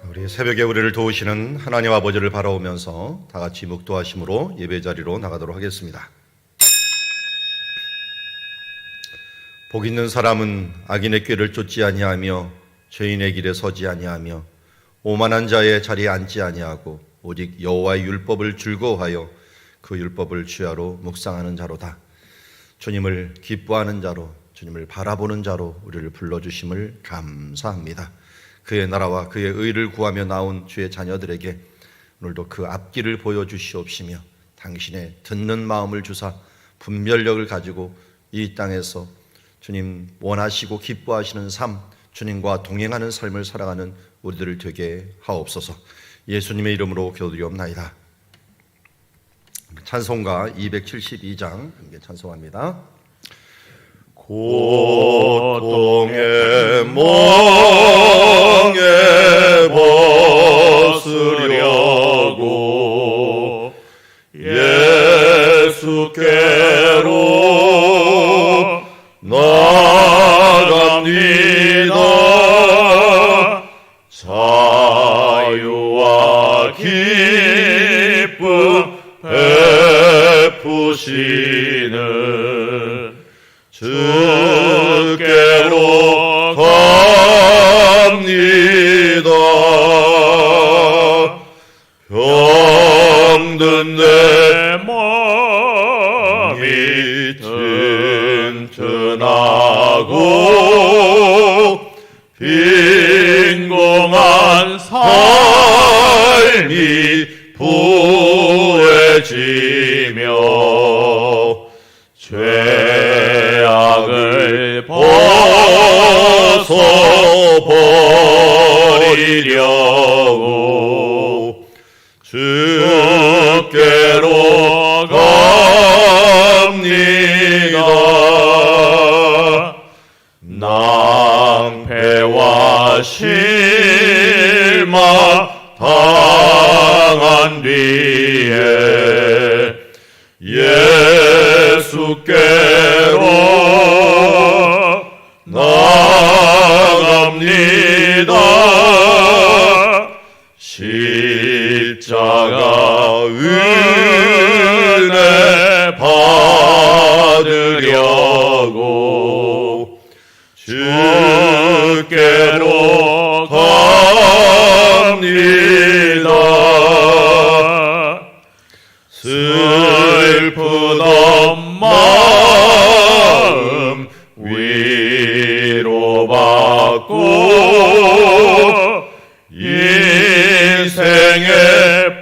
우리 새벽에 우리를 도우시는 하나님 아버지를 바라오면서 다 같이 묵도하심으로 예배 자리로 나가도록 하겠습니다. 복 있는 사람은 악인의 꾀를 쫓지 아니하며 죄인의 길에 서지 아니하며 오만한 자의 자리에 앉지 아니하고 오직 여호와의 율법을 즐거워하여 그 율법을 주야로 묵상하는 자로다. 주님을 기뻐하는 자로, 주님을 바라보는 자로 우리를 불러주심을 감사합니다. 그의 나라와 그의 의를 구하며 나온 주의 자녀들에게 오늘도 그 앞길을 보여주시옵시며 당신의 듣는 마음을 주사 분별력을 가지고 이 땅에서 주님 원하시고 기뻐하시는 삶, 주님과 동행하는 삶을 살아가는 우리들을 되게 하옵소서. 예수님의 이름으로 기도드리옵나이다. 찬송가 272장 함께 찬송합니다. 고통의 멍에 벗으려고 예수께로 나갑니다. 자유와 기쁨 베푸시는 주께로 갑니다. 병든 내 마음이 튼튼하고 빈공한 삶이 부해지며 죄악을 벗어버리려고 주께로 갑니다. 낭패와 실망 당한 뒤에 예수께로 나갑니다. 십자가 은혜 받으려고 주께로 갑니다. 슬프던 마음 위로받고 인생의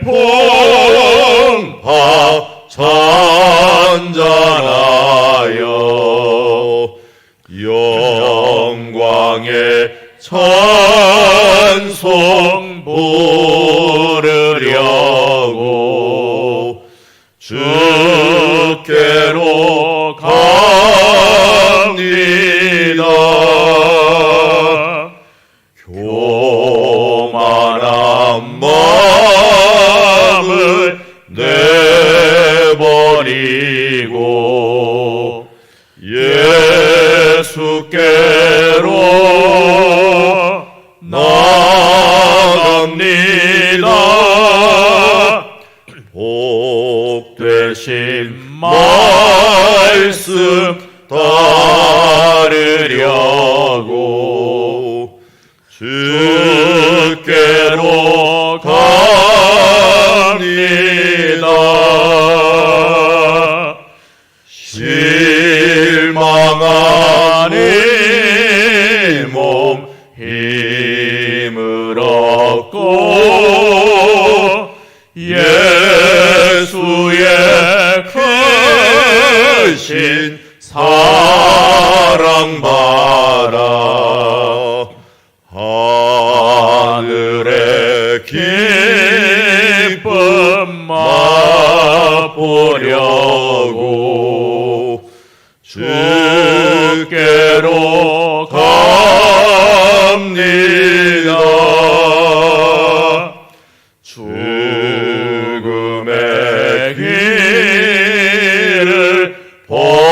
풍파 잔잔하여 영광의 찬송 부르려고 주께로 갑니다. 교만한 마음을 내버리고 예수께로 나갑니다. 복되신 말씀 따르려고 주께로 갑니다. 실망한 이 몸 힘을 얻고 예수의 크신 사랑 바라 하늘의 기쁨 맛보려고 주께로 갑니다. 죽음의 길을 벗어나서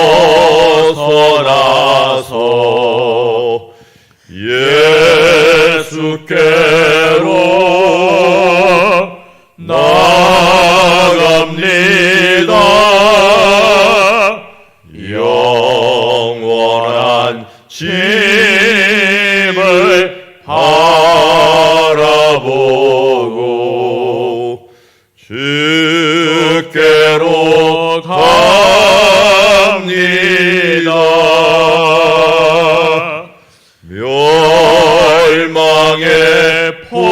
멸망의 포구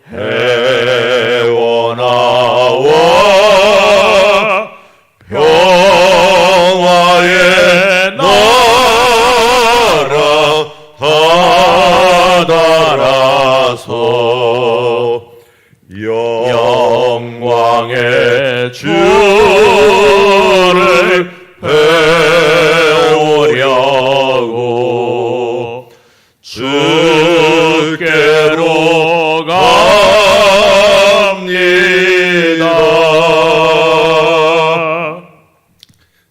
해원하와 평화의 나라 하달아서 영광의 주를 배우려고 주께로 갑니다.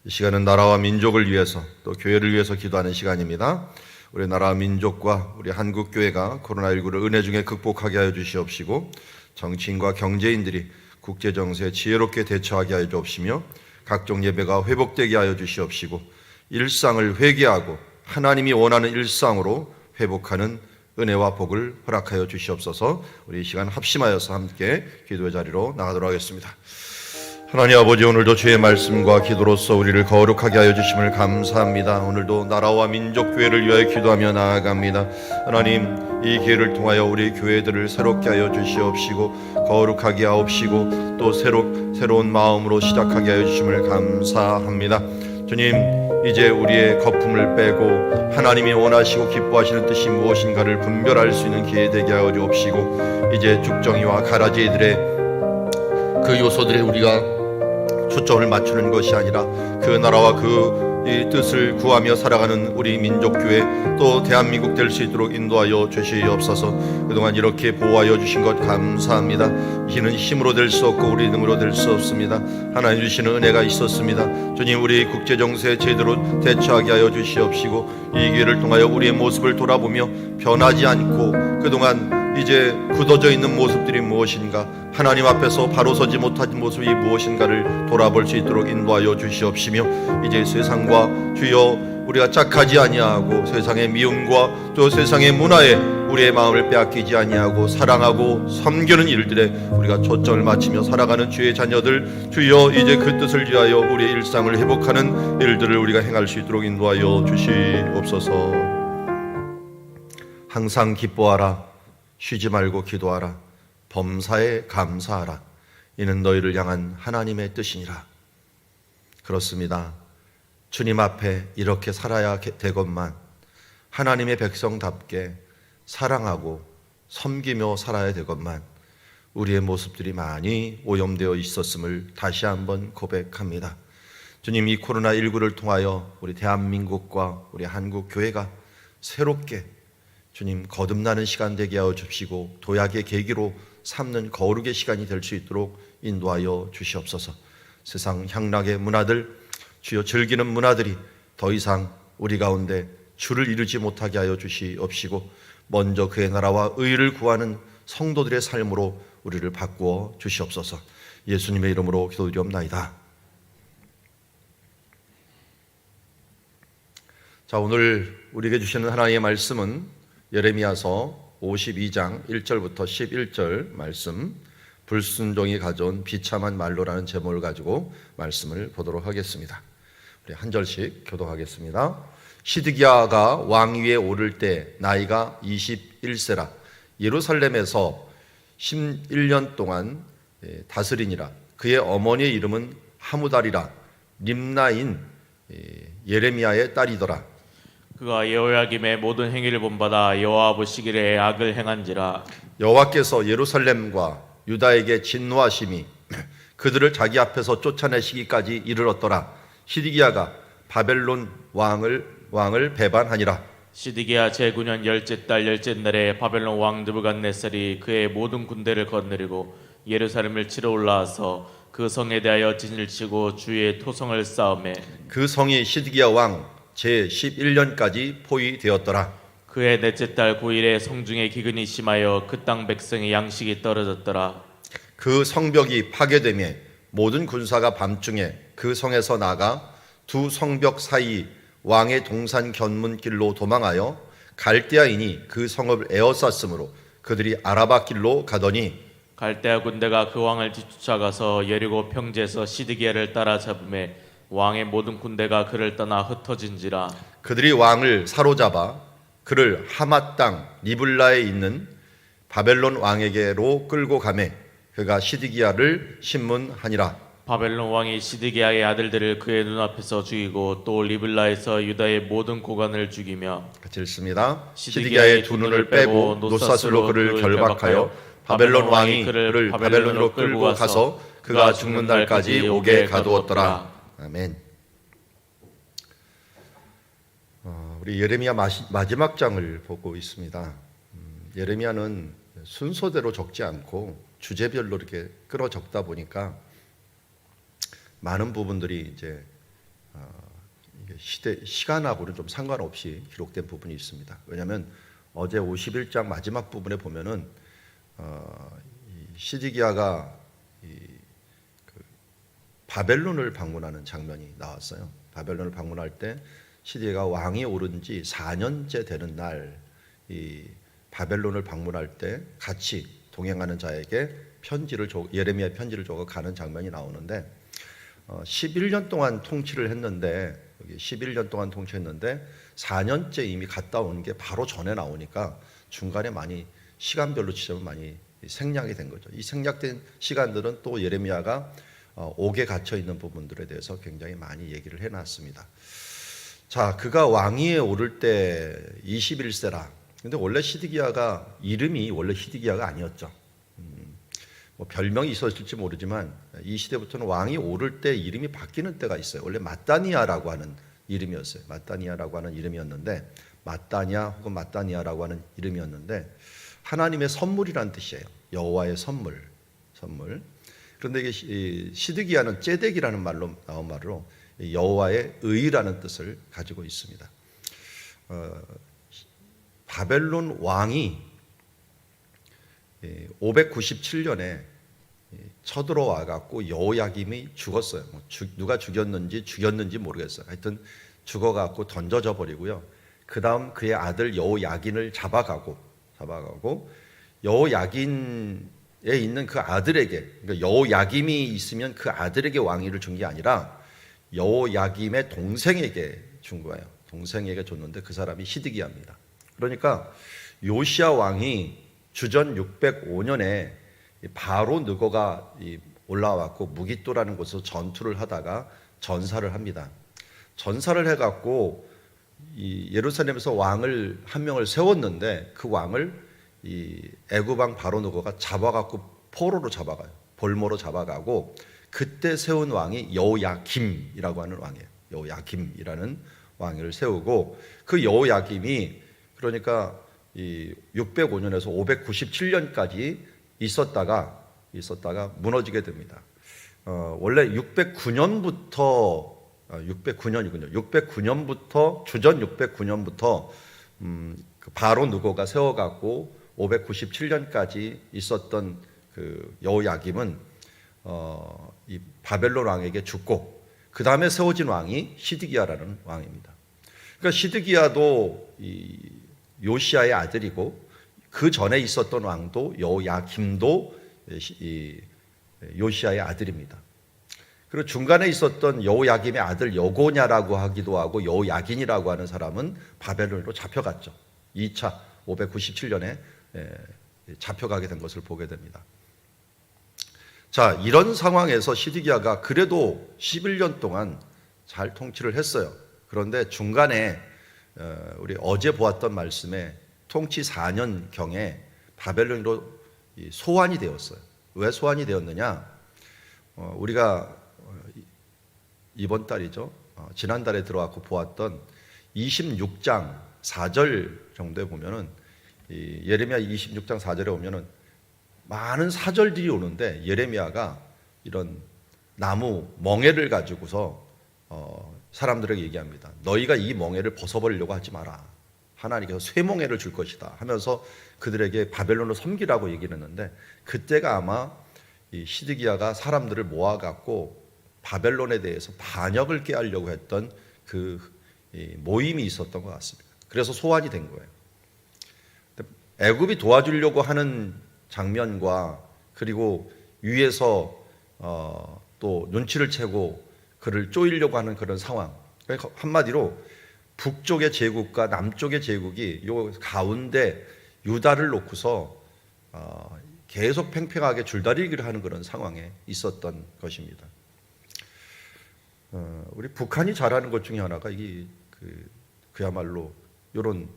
이 시간은 나라와 민족을 위해서 또 교회를 위해서 기도하는 시간입니다. 우리 나라와 민족과 우리 한국교회가 코로나19를 은혜 중에 극복하게 하여 주시옵시고 정치인과 경제인들이 국제정세에 지혜롭게 대처하게 하여 주옵시며 각종 예배가 회복되게 하여 주시옵시고 일상을 회개하고 하나님이 원하는 일상으로 회복하는 은혜와 복을 허락하여 주시옵소서. 우리 이 시간 합심하여서 함께 기도의 자리로 나가도록 하겠습니다. 하나님 아버지, 오늘도 주의 말씀과 기도로서 우리를 거룩하게 하여 주심을 감사합니다. 오늘도 나라와 민족 교회를 위하여 기도하며 나아갑니다. 하나님, 이 기회를 통하여 우리 교회들을 새롭게 하여 주시옵시고 거룩하게 하옵시고 또 새로운 마음으로 시작하게 하여 주심을 감사합니다. 주님, 이제 우리의 거품을 빼고 하나님이 원하시고 기뻐하시는 뜻이 무엇인가를 분별할 수 있는 기회 되게 하여 주옵시고 이제 죽정이와 가라지들의 그 요소들에 우리가 초점을 맞추는 것이 아니라 그 나라와 그 이 뜻을 구하며 살아가는 우리 민족교회 또 대한민국 될 수 있도록 인도하여 주시옵소서. 그동안 이렇게 보호하여 주신 것 감사합니다. 이는 힘으로 될 수 없고 우리 능으로 될 수 없습니다. 하나님 주시는 은혜가 있었습니다. 주님, 우리 국제정세에 제대로 대처하게 하여 주시옵시고 이 기회를 통하여 우리의 모습을 돌아보며 변하지 않고 그동안 이제 굳어져 있는 모습들이 무엇인가, 하나님 앞에서 바로 서지 못한 모습이 무엇인가를 돌아볼 수 있도록 인도하여 주시옵시며 이제 세상과 주여 우리가 짝하지 아니하고 세상의 미움과 또 세상의 문화에 우리의 마음을 빼앗기지 아니하고 사랑하고 섬기는 일들에 우리가 초점을 맞추며 살아가는 주의 자녀들, 주여 이제 그 뜻을 위하여 우리의 일상을 회복하는 일들을 우리가 행할 수 있도록 인도하여 주시옵소서. 항상 기뻐하라, 쉬지 말고 기도하라, 범사에 감사하라. 이는 너희를 향한 하나님의 뜻이니라. 그렇습니다. 주님 앞에 이렇게 살아야 되건만 하나님의 백성답게 사랑하고 섬기며 살아야 되건만 우리의 모습들이 많이 오염되어 있었음을 다시 한번 고백합니다. 주님, 이 코로나19를 통하여 우리 대한민국과 우리 한국교회가 새롭게 주님 거듭나는 시간 되게 하여 주시고 도약의 계기로 삼는 거룩의 시간이 될 수 있도록 인도하여 주시옵소서. 세상 향락의 문화들, 주여 즐기는 문화들이 더 이상 우리 가운데 주를 이루지 못하게 하여 주시옵시고 먼저 그의 나라와 의를 구하는 성도들의 삶으로 우리를 바꾸어 주시옵소서. 예수님의 이름으로 기도드리옵나이다. 자, 오늘 우리에게 주시는 하나님의 말씀은 예레미야서 52장 1절부터 11절 말씀, 불순종이 가져온 비참한 말로라는 제목을 가지고 말씀을 보도록 하겠습니다. 우리 한 절씩 교독하겠습니다. 시드기야가 왕위에 오를 때 나이가 21세라 예루살렘에서 11년 동안 다스리니라. 그의 어머니의 이름은 하무달이라 림나인 예레미야의 딸이더라. 그가 여호야김의 모든 행위를 본받아 여호와 보시기에 악을 행한지라. 여호와께서 예루살렘과 유다에게 진노하심이 그들을 자기 앞에서 쫓아내시기까지 이르렀더라. 시드기야가 바벨론 왕을 배반하니라. 시드기야 제9년 열째 달 열째 날에 바벨론 왕 느부갓네살이 그의 모든 군대를 거느리고 예루살렘을 치러 올라와서 그 성에 대하여 진을 치고 주의 토성을 쌓음에 그 성이 시드기야 왕 제11년까지 포위되었더라. 그의 넷째 달 9일에 성중에 기근이 심하여 그 땅 백성의 양식이 떨어졌더라. 그 성벽이 파괴되매 모든 군사가 밤중에 그 성에서 나가 두 성벽 사이 왕의 동산 견문길로 도망하여 갈대아인이 그 성읍을 에워쌌으므로 그들이 아라바 길로 가더니 갈대아 군대가 그 왕을 뒤쫓아가서 여리고 평지에서 시드기야를 따라잡음에 왕의 모든 군대가 그를 떠나 흩어진지라. 그들이 왕을 사로잡아 그를 하맛 땅 리블라에 있는 바벨론 왕에게로 끌고 가매 그가 시드기야를 신문하니라. 바벨론 왕이 시드기야의 아들들을 그의 눈앞에서 죽이고 또 리블라에서 유다의 모든 고관을 죽이며 같이 읽습니다. 시드기야의 두 눈을 빼고 노사슬로 그를 결박하여 바벨론 왕이 그를 바벨론으로 끌고 가서 그가 죽는 날까지 옥에 가두었더라. 아멘. 우리 예레미야 마지막 장을 보고 있습니다. 예레미야는 순서대로 적지 않고 주제별로 이렇게 끌어 적다 보니까 많은 부분들이 이제 시간하고는 좀 상관없이 기록된 부분이 있습니다. 왜냐하면 어제 51장 마지막 부분에 보면은 시드기야가 바벨론을 방문하는 장면이 나왔어요. 바벨론을 방문할 때 시드기야가 왕이 오른 지 4년째 되는 날 이 바벨론을 방문할 때 같이 동행하는 자에게 예레미야 편지를 적어 가는 장면이 나오는데 11년 동안 통치를 했는데 여기 11년 동안 통치했는데 4년째 이미 갔다 온 게 바로 전에 나오니까 중간에 많이 시간별로 치자면 많이 생략이 된 거죠. 이 생략된 시간들은 또 예레미야가 옥에 갇혀 있는 부분들에 대해서 굉장히 많이 얘기를 해놨습니다. 자, 그가 왕위에 오를 때 21세라. 근데 원래 시드기야가 이름이 원래 시드기야가 아니었죠. 뭐 별명이 있었을지 모르지만 이 시대부터는 왕이 오를 때 이름이 바뀌는 때가 있어요. 원래 마따니아라고 하는 이름이었어요. 마따니아라고 하는 이름이었는데 마따냐 혹은 마따니아라고 하는 이름이었는데 하나님의 선물이라는 뜻이에요. 여호와의 선물. 그런데 이게 시드기야는 째덱이라는 말로 나온 말로 여호와의 의라는 뜻을 가지고 있습니다. 바벨론 왕이 597년에 쳐들어와 갖고 여호야김이 죽었어요. 누가 죽였는지 모르겠어요. 하여튼 죽어갖고 던져져 버리고요. 그 다음 그의 아들 여호야긴을 잡아가고 여호야긴에 있는 그 아들에게, 그러니까 여호야김이 있으면 그 아들에게 왕위를 준 게 아니라 여호야김의 동생에게 준 거예요. 동생에게 줬는데 그 사람이 시드기야입니다. 그러니까 요시야 왕이 주전 605년에 바로 느고가 올라왔고 무깃도라는 곳에서 전투를 하다가 전사를 합니다. 전사를 해갖고 예루살렘에서 왕을 한 명을 세웠는데 그 왕을 애굽 왕 바로 느고가 잡아갖고 포로로 잡아가요. 볼모로 잡아가고 그때 세운 왕이 여호야김이라고 하는 왕이에요. 여호야김이라는 왕을 세우고 그 여호야김이 그러니까 605년에서 597년까지 있었다가 무너지게 됩니다. 원래 609년부터 주전 609년부터 그 바로 느고가 세워갖고 597년까지 있었던 그 여호야김은 이 바벨론 왕에게 죽고 그 다음에 세워진 왕이 시드기야라는 왕입니다. 그러니까 시드기야도 요시야의 아들이고 그 전에 있었던 왕도 여호야김도 요시야의 아들입니다. 그리고 중간에 있었던 여호야김의 아들 여고냐라고 하기도 하고 여호야긴이라고 하는 사람은 바벨론으로 잡혀갔죠. 2차 597년에 잡혀가게 된 것을 보게 됩니다. 자, 이런 상황에서 시드기야가 그래도 11년 동안 잘 통치를 했어요. 그런데 중간에 우리 어제 보았던 말씀에 통치 4년경에 바벨론으로 소환이 되었어요. 왜 소환이 되었느냐? 우리가 이번 달이죠. 지난달에 들어왔고 보았던 26장 4절 정도에 보면은 예레미야 26장 4절에 보면은 많은 사절들이 오는데 예레미야가 이런 나무 멍에를 가지고서 사람들에게 얘기합니다. 너희가 이 멍에를 벗어버리려고 하지 마라. 하나님께서 쇠멍에를 줄 것이다 하면서 그들에게 바벨론을 섬기라고 얘기를 했는데 그때가 아마 이 시드기야가 사람들을 모아갖고 바벨론에 대해서 반역을 깨하려고 했던 그 모임이 있었던 것 같습니다. 그래서 소환이 된 거예요. 애굽이 도와주려고 하는 장면과 그리고 위에서 또 눈치를 채고 그를 쪼이려고 하는 그런 상황. 그러니까 한마디로 북쪽의 제국과 남쪽의 제국이 요 가운데 유다를 놓고서 계속 팽팽하게 줄다리기를 하는 그런 상황에 있었던 것입니다. 우리 북한이 잘하는 것 중에 하나가 이게 그야말로 이런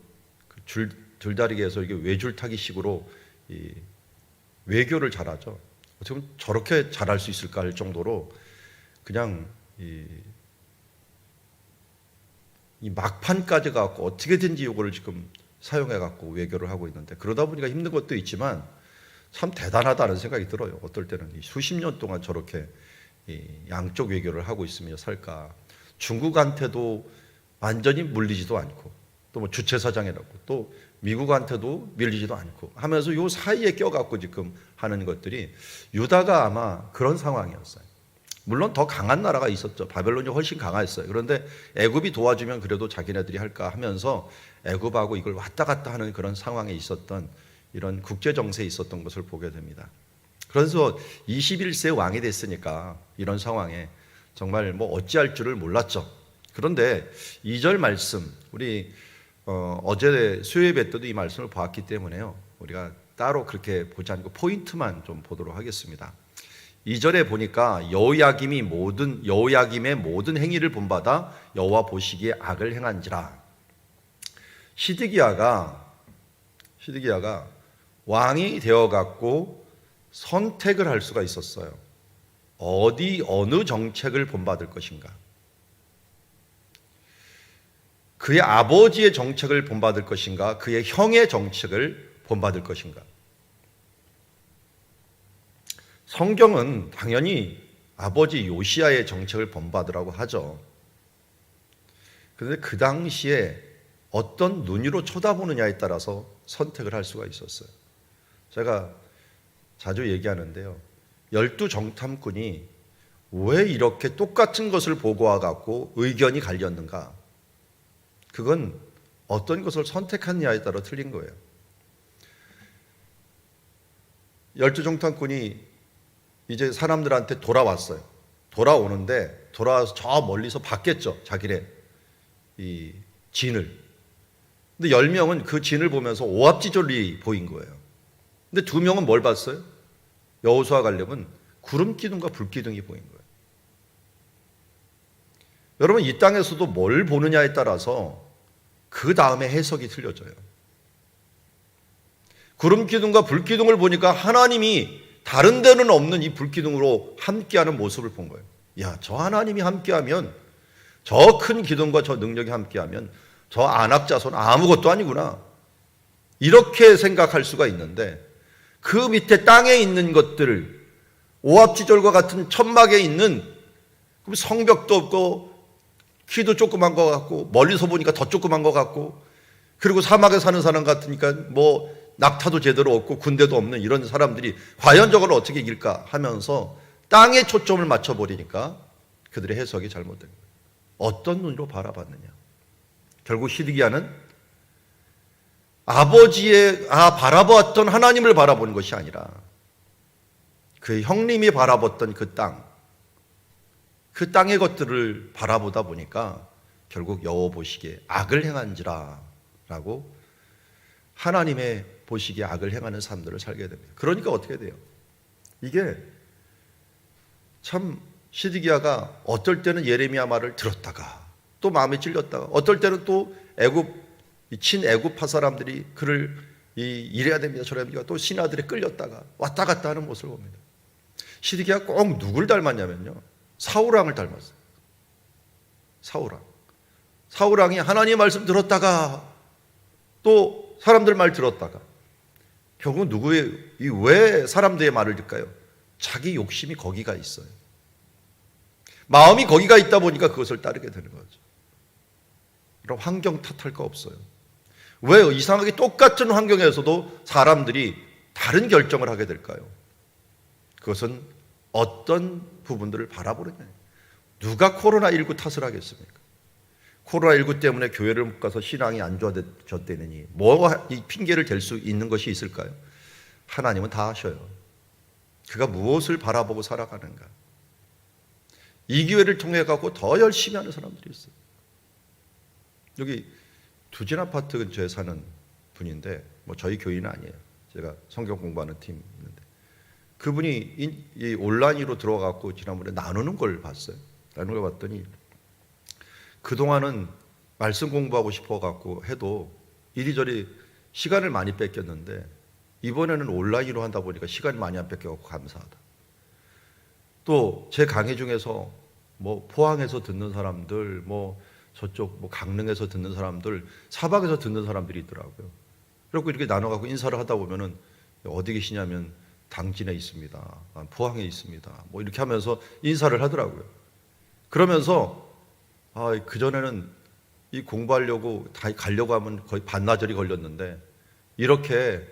줄다리기에서 이게 외줄타기식으로 이 외교를 잘하죠. 어떻게 보면 저렇게 잘할 수 있을까 할 정도로 그냥 이 막판까지 가고 어떻게든지 이거를 지금 사용해 갖고 외교를 하고 있는데, 그러다 보니까 힘든 것도 있지만 참 대단하다는 생각이 들어요. 어떨 때는 수십 년 동안 저렇게 이 양쪽 외교를 하고 있으며 살까. 중국한테도 완전히 물리지도 않고, 또 뭐 주체사장이라고, 또 미국한테도 밀리지도 않고 하면서 요 사이에 껴갖고 지금 하는 것들이 유다가 아마 그런 상황이었어요. 물론 더 강한 나라가 있었죠. 바벨론이 훨씬 강했어요. 그런데 애굽이 도와주면 그래도 자기네들이 할까 하면서 애굽하고 이걸 왔다 갔다 하는 그런 상황에 있었던, 이런 국제 정세에 있었던 것을 보게 됩니다. 그래서 21세 왕이 됐으니까 이런 상황에 정말 뭐 어찌할 줄을 몰랐죠. 그런데 2절 말씀, 우리 어제 수요예배 때도 이 말씀을 보았기 때문에요, 우리가 따로 그렇게 보지 않고 포인트만 좀 보도록 하겠습니다. 2절에 보니까 여호야김의 모든 행위를 본받아 여호와 보시기에 악을 행한지라. 시드기야가 왕이 되어 갖고 선택을 할 수가 있었어요. 어느 정책을 본받을 것인가. 그의 아버지의 정책을 본받을 것인가, 그의 형의 정책을 본받을 것인가. 성경은 당연히 아버지 요시야의 정책을 본받으라고 하죠. 그런데 그 당시에 어떤 눈으로 쳐다보느냐에 따라서 선택을 할 수가 있었어요. 제가 자주 얘기하는데요, 12정탐꾼이 왜 이렇게 똑같은 것을 보고 와갖고 의견이 갈렸는가. 그건 어떤 것을 선택하느냐에 따라 틀린 거예요. 12정탐꾼이 이제 사람들한테 돌아왔어요. 돌아오는데 돌아와서 저 멀리서 봤겠죠, 자기네 이 진을. 근데 10명은 그 진을 보면서 오합지졸이 보인 거예요. 근데 2명은 뭘 봤어요? 여호수아 갈렙은 구름 기둥과 불 기둥이 보인 거예요. 여러분, 이 땅에서도 뭘 보느냐에 따라서 그 다음에 해석이 틀려져요. 구름 기둥과 불 기둥을 보니까 하나님이 다른 데는 없는 이 불기둥으로 함께하는 모습을 본 거예요. 야, 저 하나님이 함께하면, 저 큰 기둥과 저 능력이 함께하면 저 안악자손 아무것도 아니구나, 이렇게 생각할 수가 있는데, 그 밑에 땅에 있는 것들, 오합지졸과 같은 천막에 있는, 성벽도 없고 키도 조그만 것 같고 멀리서 보니까 더 조그만 것 같고, 그리고 사막에 사는 사람 같으니까 뭐 낙타도 제대로 없고 군대도 없는 이런 사람들이 과연 저걸 어떻게 이길까 하면서 땅에 초점을 맞춰버리니까 그들의 해석이 잘못된 거예요. 어떤 눈으로 바라봤느냐. 결국 시드기야는 아버지의 바라보았던 하나님을 바라본 것이 아니라 그의 형님이 바라봤던 그 땅의 것들을 바라보다 보니까 결국 여호와 보시기에 악을 행한지라 라고, 하나님의 보시기에 악을 행하는 삶들을 살게 됩니다. 그러니까 어떻게 돼요? 이게 참, 시드기야가 어떨 때는 예레미야 말을 들었다가 또 마음에 찔렸다가, 어떨 때는 또 친애굽파 사람들이 그를 이래야 됩니다 저래야 됩니다 또 신하들에 끌렸다가 왔다 갔다 하는 모습을 봅니다. 시드기야가 꼭 누굴 닮았냐면요, 사울왕을 닮았어요. 사울왕이 하나님의 말씀 들었다가 또 사람들 말 들었다가, 결국은 왜 사람들의 말을 듣까요? 자기 욕심이 거기가 있어요. 마음이 거기가 있다 보니까 그것을 따르게 되는 거죠. 이런 환경 탓할 거 없어요. 왜 이상하게 똑같은 환경에서도 사람들이 다른 결정을 하게 될까요? 그것은 어떤 부분들을 바라보느냐. 누가 코로나19 탓을 하겠습니까? 코로나19 때문에 교회를 못 가서 신앙이 안 좋아졌다느니 뭐 이 핑계를 댈 수 있는 것이 있을까요? 하나님은 다 아셔요. 그가 무엇을 바라보고 살아가는가. 이 기회를 통해 갖고 더 열심히 하는 사람들이 있어요. 여기 두진 아파트 근처에 사는 분인데 뭐 저희 교인은 아니에요. 제가 성경 공부하는 팀 있는데 그분이 이 온라인으로 들어와 갖고 지난번에 나누는 걸 봤어요. 나누는 걸 봤더니 그동안은 말씀 공부하고 싶어 갖고 해도 이리저리 시간을 많이 뺏겼는데 이번에는 온라인으로 한다 보니까 시간이 많이 안 뺏겨 갖고 감사하다. 또 제 강의 중에서 뭐 포항에서 듣는 사람들, 뭐 저쪽 뭐 강릉에서 듣는 사람들, 사박에서 듣는 사람들이 있더라고요. 그리고 이렇게 나눠 갖고 인사를 하다 보면은 어디 계시냐면 당진에 있습니다. 포항에 있습니다. 뭐 이렇게 하면서 인사를 하더라고요. 그러면서 그전에는 이 공부하려고 다 가려고 하면 거의 반나절이 걸렸는데 이렇게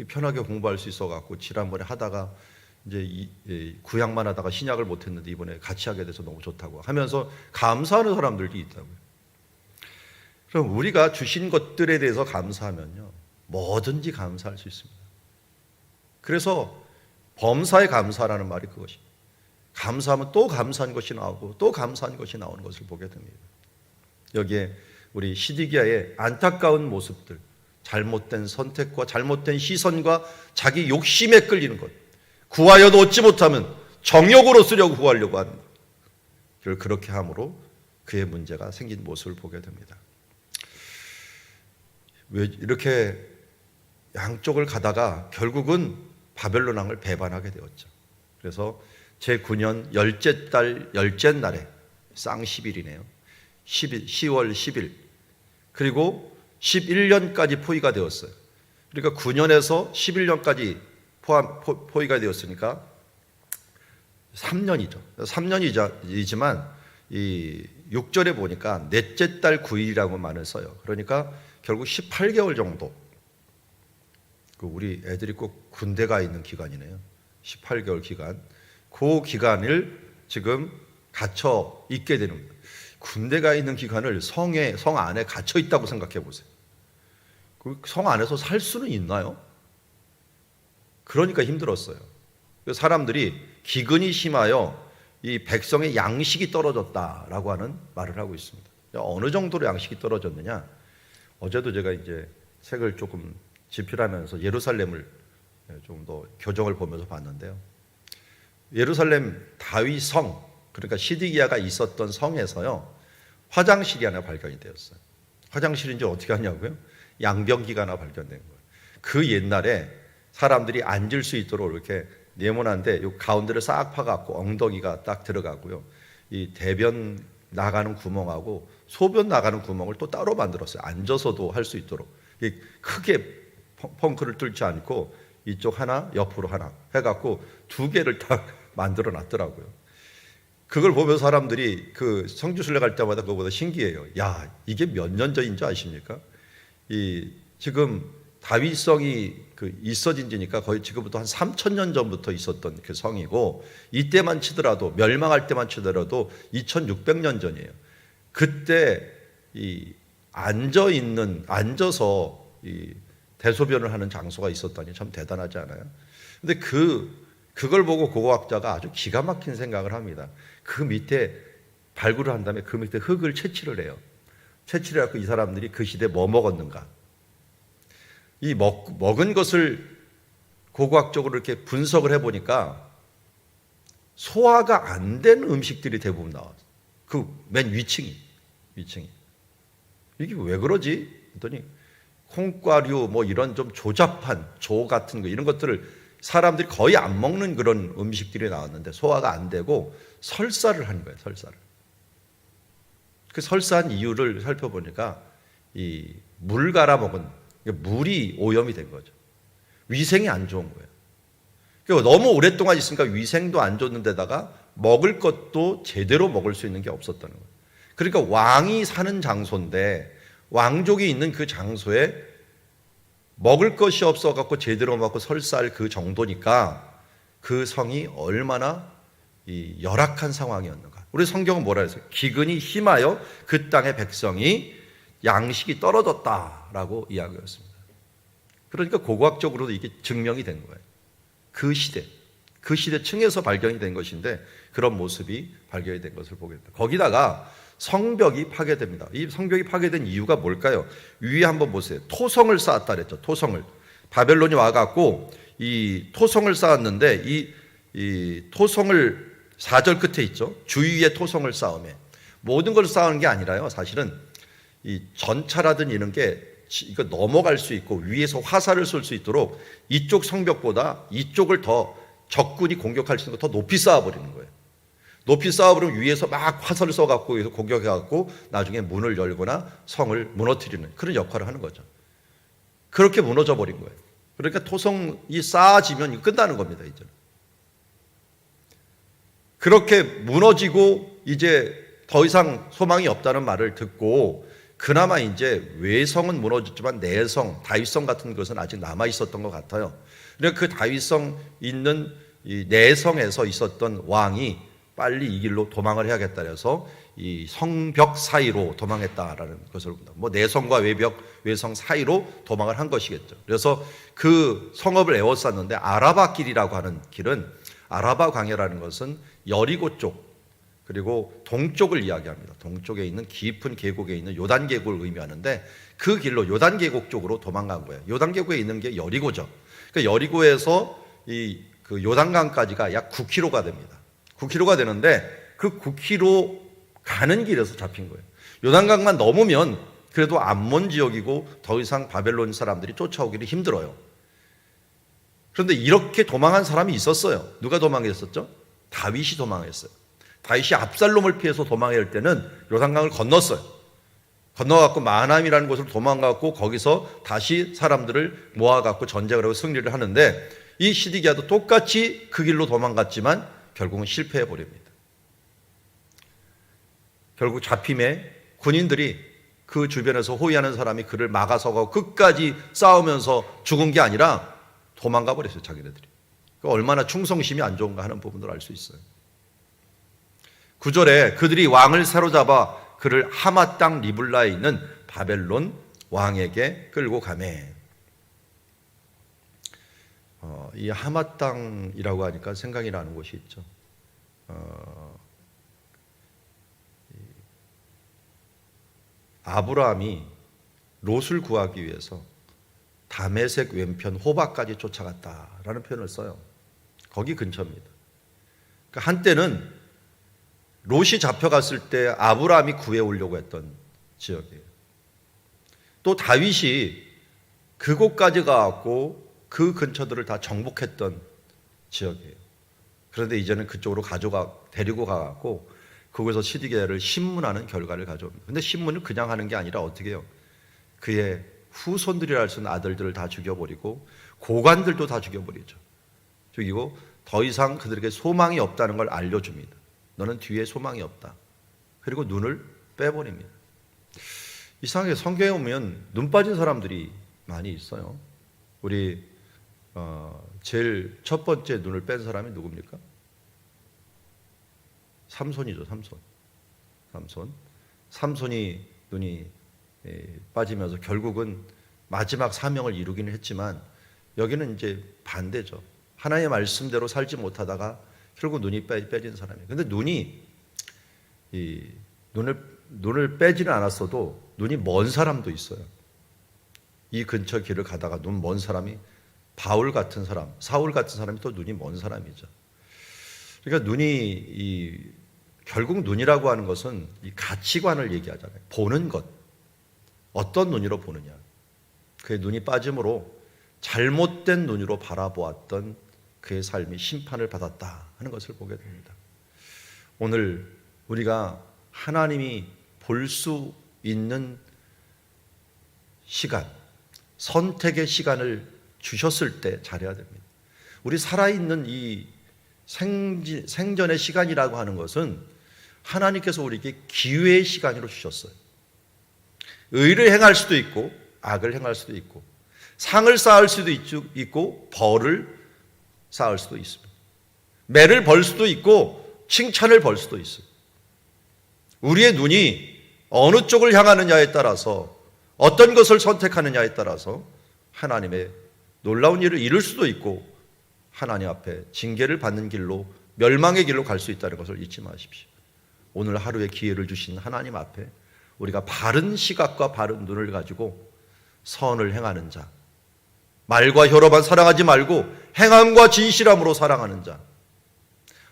편하게 공부할 수 있어 갖고 지난번에 하다가 이제 구약만 하다가 신약을 못 했는데 이번에 같이 하게 돼서 너무 좋다고 하면서 감사하는 사람들도 있다고요. 그럼 우리가 주신 것들에 대해서 감사하면요, 뭐든지 감사할 수 있습니다. 그래서 범사에 감사라는 말이 그것입니다. 감사하면 또 감사한 것이 나오고 또 감사한 것이 나오는 것을 보게 됩니다. 여기에 우리 시디기야의 안타까운 모습들, 잘못된 선택과 잘못된 시선과 자기 욕심에 끌리는 것, 구하여도 얻지 못하면 정욕으로 쓰려고 구하려고 하는 것, 그걸 그렇게 함으로 그의 문제가 생긴 모습을 보게 됩니다. 왜 이렇게 양쪽을 가다가 결국은 바벨론 왕을 배반하게 되었죠. 그래서 제9년 열째 달 열째 날에 쌍10일이네요. 10월 10일 그리고 11년까지 포위가 되었어요. 그러니까 9년에서 11년까지 포위가 되었으니까 3년이죠. 3년이지만 이 6절에 보니까 넷째 달 9일이라고 말을 써요. 그러니까 결국 18개월 정도. 우리 애들이 꼭 군대 가 있는 기간이네요. 18개월 기간. 그 기간을 지금 갇혀 있게 되는 거예요. 군대 가 있는 기간을 성 안에 갇혀 있다고 생각해 보세요. 성 안에서 살 수는 있나요? 그러니까 힘들었어요. 사람들이 기근이 심하여 이 백성의 양식이 떨어졌다라고 하는 말을 하고 있습니다. 어느 정도로 양식이 떨어졌느냐? 어제도 제가 이제 책을 조금 집필하면서 예루살렘을 좀 더 교정을 보면서 봤는데요. 예루살렘 다윗 성, 그러니까 시드기야가 있었던 성에서요, 화장실이 하나 발견이 되었어요. 화장실인지 어떻게 하냐고요? 양변기가 하나 발견된 거예요. 그 옛날에 사람들이 앉을 수 있도록 이렇게 네모난데 이 가운데를 싹 파갖고 엉덩이가 딱 들어가고요. 이 대변 나가는 구멍하고 소변 나가는 구멍을 또 따로 만들었어요. 앉아서도 할 수 있도록. 크게 펑크를 뚫지 않고 이쪽 하나, 옆으로 하나 해갖고 두 개를 딱 만들어 놨더라고요. 그걸 보면 사람들이 그 성지순례 갈 때마다 그거보다 신기해요. 야, 이게 몇 년 전인 줄 아십니까? 지금 다윗성이 있어진 지니까 거의 지금부터 한 3,000년 전부터 있었던 그 성이고, 이때만 치더라도, 멸망할 때만 치더라도 2,600년 전이에요. 그때 앉아서 대소변을 하는 장소가 있었다니 참 대단하지 않아요? 근데 그걸 보고 고고학자가 아주 기가 막힌 생각을 합니다. 그 밑에 발굴을 한 다음에 그 밑에 흙을 채취를 해요. 채취를 해서 이 사람들이 그 시대에 뭐 먹었는가, 이 먹은 것을 고고학적으로 이렇게 분석을 해보니까 소화가 안 된 음식들이 대부분 나왔어요. 그 맨 위층이. 이게 왜 그러지? 했더니 콩과류 뭐 이런 좀 조잡한 조 같은 거, 이런 것들을 사람들이 거의 안 먹는 그런 음식들이 나왔는데 소화가 안 되고 설사를 한 거예요. 설사를. 그 설사한 이유를 살펴보니까 이 물 갈아 먹은, 물이 오염이 된 거죠. 위생이 안 좋은 거예요. 그러니까 너무 오랫동안 있으니까 위생도 안 좋은 데다가 먹을 것도 제대로 먹을 수 있는 게 없었다는 거예요. 그러니까 왕이 사는 장소인데 왕족이 있는 그 장소에 먹을 것이 없어갖고 제대로 먹고 설사할 그 정도니까 그 성이 얼마나 열악한 상황이었는가. 우리 성경은 뭐라 했어요? 기근이 심하여 그 땅의 백성이 양식이 떨어졌다라고 이야기했습니다. 그러니까 고고학적으로도 이게 증명이 된 거예요. 그 시대, 그 시대 층에서 발견이 된 것인데 그런 모습이 발견이 된 것을 보게 됩니다. 거기다가 성벽이 파괴됩니다. 이 성벽이 파괴된 이유가 뭘까요? 위에 한번 보세요. 토성을 쌓았다 그랬죠. 토성을. 바벨론이 와갖고 이 토성을 쌓았는데 이 토성을 4절 끝에 있죠. 주위에 토성을 쌓음에 모든 걸 쌓은 게 아니라요. 사실은 이 전차라든 이런 게 이거 넘어갈 수 있고 위에서 화살을 쏠 수 있도록 이쪽 성벽보다 이쪽을 더 적군이 공격할 수 있는 거 더 높이 쌓아버리는 거예요. 높이 쌓아버리면 위에서 막 화살을 쏘갖고 여기서 공격해갖고 나중에 문을 열거나 성을 무너뜨리는 그런 역할을 하는 거죠. 그렇게 무너져 버린 거예요. 그러니까 토성이 쌓아지면 끝나는 겁니다. 이제는. 그렇게 무너지고 이제 더 이상 소망이 없다는 말을 듣고 그나마 이제 외성은 무너졌지만 내성, 다윗성 같은 것은 아직 남아 있었던 것 같아요. 그러니까 그 다윗성 있는 이 내성에서 있었던 왕이 빨리 이 길로 도망을 해야겠다 해서 이 성벽 사이로 도망했다라는 것을 봅니다. 뭐 내성과 외성 사이로 도망을 한 것이겠죠. 그래서 그 성읍을 에워쌌는데 아라바 길이라고 하는 길은 아라바 광야라는 것은 여리고 쪽 그리고 동쪽을 이야기합니다. 동쪽에 있는 깊은 계곡에 있는 요단 계곡을 의미하는데 그 길로 요단 계곡 쪽으로 도망간 거예요. 요단 계곡에 있는 게 여리고죠. 그러니까 여리고에서 그 요단강까지가 약 9km가 됩니다. 9km가 되는데 그 9km 가는 길에서 잡힌 거예요. 요단강만 넘으면 그래도 암몬 지역이고 더 이상 바벨론 사람들이 쫓아오기를 힘들어요. 그런데 이렇게 도망한 사람이 있었어요. 누가 도망했었죠? 다윗이 도망했어요. 다윗이 압살롬을 피해서 도망해야 할 때는 요단강을 건넜어요. 건너갖고 마하나임이라는 곳으로 도망가고 거기서 다시 사람들을 모아갖고 전쟁을 하고 승리를 하는데 이 시드기야도 똑같이 그 길로 도망갔지만 결국은 실패해 버립니다. 결국 잡힘에 군인들이 그 주변에서 호위하는 사람이 그를 막아서고 끝까지 싸우면서 죽은 게 아니라 도망가 버렸어요. 자기네들이. 얼마나 충성심이 안 좋은가 하는 부분을 알 수 있어요. 9절에 그들이 왕을 사로잡아 그를 하마 땅 리블라에 있는 바벨론 왕에게 끌고 가매. 이 하마 땅이라고 하니까 생각이 나는 곳이 있죠. 아브라함이 롯을 구하기 위해서 다메섹 왼편 호박까지 쫓아갔다라는 표현을 써요. 거기 근처입니다. 그러니까 한때는 롯이 잡혀갔을 때 아브라함이 구해오려고 했던 지역이에요. 또 다윗이 그곳까지 가고 그 근처들을 다 정복했던 지역이에요. 그런데 이제는 그쪽으로 데리고 가고 거기서 시드기야를 신문하는 결과를 가져옵니다. 그런데 신문을 그냥 하는 게 아니라 어떻게 해요? 그의 후손들이라 할 수 있는 아들들을 다 죽여버리고 고관들도 다 죽여버리죠. 죽이고 더 이상 그들에게 소망이 없다는 걸 알려줍니다. 너는 뒤에 소망이 없다. 그리고 눈을 빼버립니다. 이상하게 성경에 오면 눈 빠진 사람들이 많이 있어요. 우리 제일 첫 번째 눈을 뺀 사람이 누굽니까? 삼손이죠. 삼손이 눈이 빠지면서 결국은 마지막 사명을 이루기는 했지만 여기는 이제 반대죠. 하나님의 말씀대로 살지 못하다가 결국 눈이 빼진 사람이에요. 근데 눈을 빼지는 않았어도 눈이 먼 사람도 있어요. 이 근처 길을 가다가 눈 먼 사람이 바울 같은 사람, 사울 같은 사람이 또 눈이 먼 사람이죠. 그러니까 결국 눈이라고 하는 것은 이 가치관을 얘기하잖아요. 보는 것. 어떤 눈으로 보느냐. 그의 눈이 빠짐으로 잘못된 눈으로 바라보았던 그의 삶이 심판을 받았다 하는 것을 보게 됩니다. 오늘 우리가 하나님이 볼 수 있는 시간, 선택의 시간을 주셨을 때 잘해야 됩니다. 우리 살아있는 이 생전의 시간이라고 하는 것은 하나님께서 우리에게 기회의 시간으로 주셨어요. 의를 행할 수도 있고 악을 행할 수도 있고 상을 쌓을 수도 있고 벌을 쌓을 수도 있습니다. 매를 벌 수도 있고 칭찬을 벌 수도 있어요. 우리의 눈이 어느 쪽을 향하느냐에 따라서 어떤 것을 선택하느냐에 따라서 하나님의 놀라운 일을 이룰 수도 있고 하나님 앞에 징계를 받는 길로, 멸망의 길로 갈 수 있다는 것을 잊지 마십시오. 오늘 하루의 기회를 주신 하나님 앞에 우리가 바른 시각과 바른 눈을 가지고 선을 행하는 자, 말과 혀로만 사랑하지 말고 행함과 진실함으로 사랑하는 자,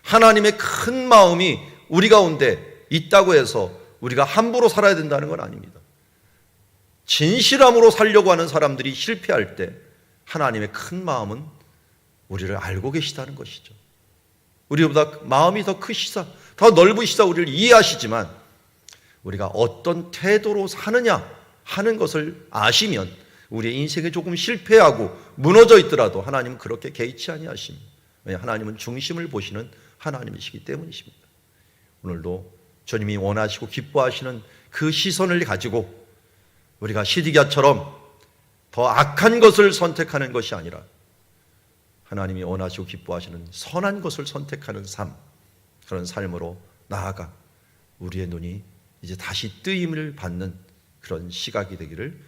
하나님의 큰 마음이 우리 가운데 있다고 해서 우리가 함부로 살아야 된다는 건 아닙니다. 진실함으로 살려고 하는 사람들이 실패할 때 하나님의 큰 마음은 우리를 알고 계시다는 것이죠. 우리보다 마음이 더 크시사, 더 넓으시사 우리를 이해하시지만 우리가 어떤 태도로 사느냐 하는 것을 아시면 우리의 인생에 조금 실패하고 무너져 있더라도 하나님은 그렇게 개의치 아니하십니다. 왜냐하면 하나님은 중심을 보시는 하나님이시기 때문이십니다. 오늘도 주님이 원하시고 기뻐하시는 그 시선을 가지고 우리가 시드기야처럼 더 악한 것을 선택하는 것이 아니라 하나님이 원하시고 기뻐하시는 선한 것을 선택하는 삶, 그런 삶으로 나아가 우리의 눈이 이제 다시 뜨임을 받는 그런 시각이 되기를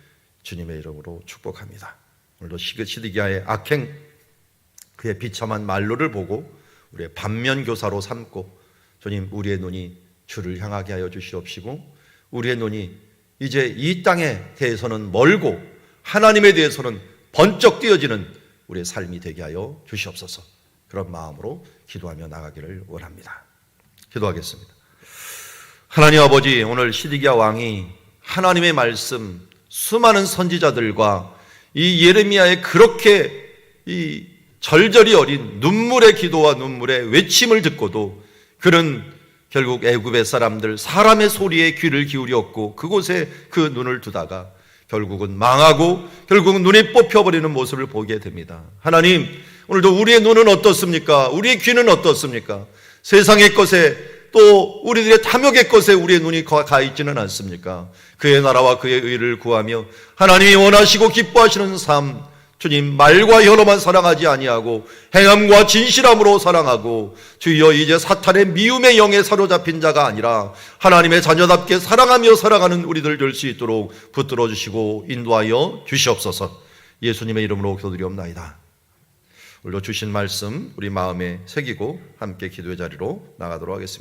주님의 이름으로 축복합니다. 오늘도 시드기야의 악행, 그의 비참한 말로를 보고 우리의 반면교사로 삼고 주님, 우리의 눈이 주를 향하게 하여 주시옵시고 우리의 눈이 이제 이 땅에 대해서는 멀고 하나님에 대해서는 번쩍 뛰어지는 우리의 삶이 되게 하여 주시옵소서. 그런 마음으로 기도하며 나가기를 원합니다. 기도하겠습니다. 하나님 아버지, 오늘 시드기야 왕이 하나님의 말씀, 수많은 선지자들과 이 예레미야의 그렇게 이 절절히 어린 눈물의 기도와 눈물의 외침을 듣고도 그는 결국 애굽의 사람들, 사람의 소리에 귀를 기울였고 그곳에 그 눈을 두다가 결국은 망하고 결국은 눈이 뽑혀버리는 모습을 보게 됩니다. 하나님, 오늘도 우리의 눈은 어떻습니까? 우리의 귀는 어떻습니까? 세상의 것에 또 우리들의 탐욕의 것에 우리의 눈이 가 있지는 않습니까? 그의 나라와 그의 의를 구하며 하나님이 원하시고 기뻐하시는 삶, 주님, 말과 혀로만 사랑하지 아니하고 행함과 진실함으로 사랑하고 주여 이제 사탄의 미움의 영에 사로잡힌 자가 아니라 하나님의 자녀답게 사랑하며 살아가는 우리들 될 수 있도록 붙들어 주시고 인도하여 주시옵소서. 예수님의 이름으로 기도드리옵나이다. 오늘도 주신 말씀 우리 마음에 새기고 함께 기도의 자리로 나가도록 하겠습니다.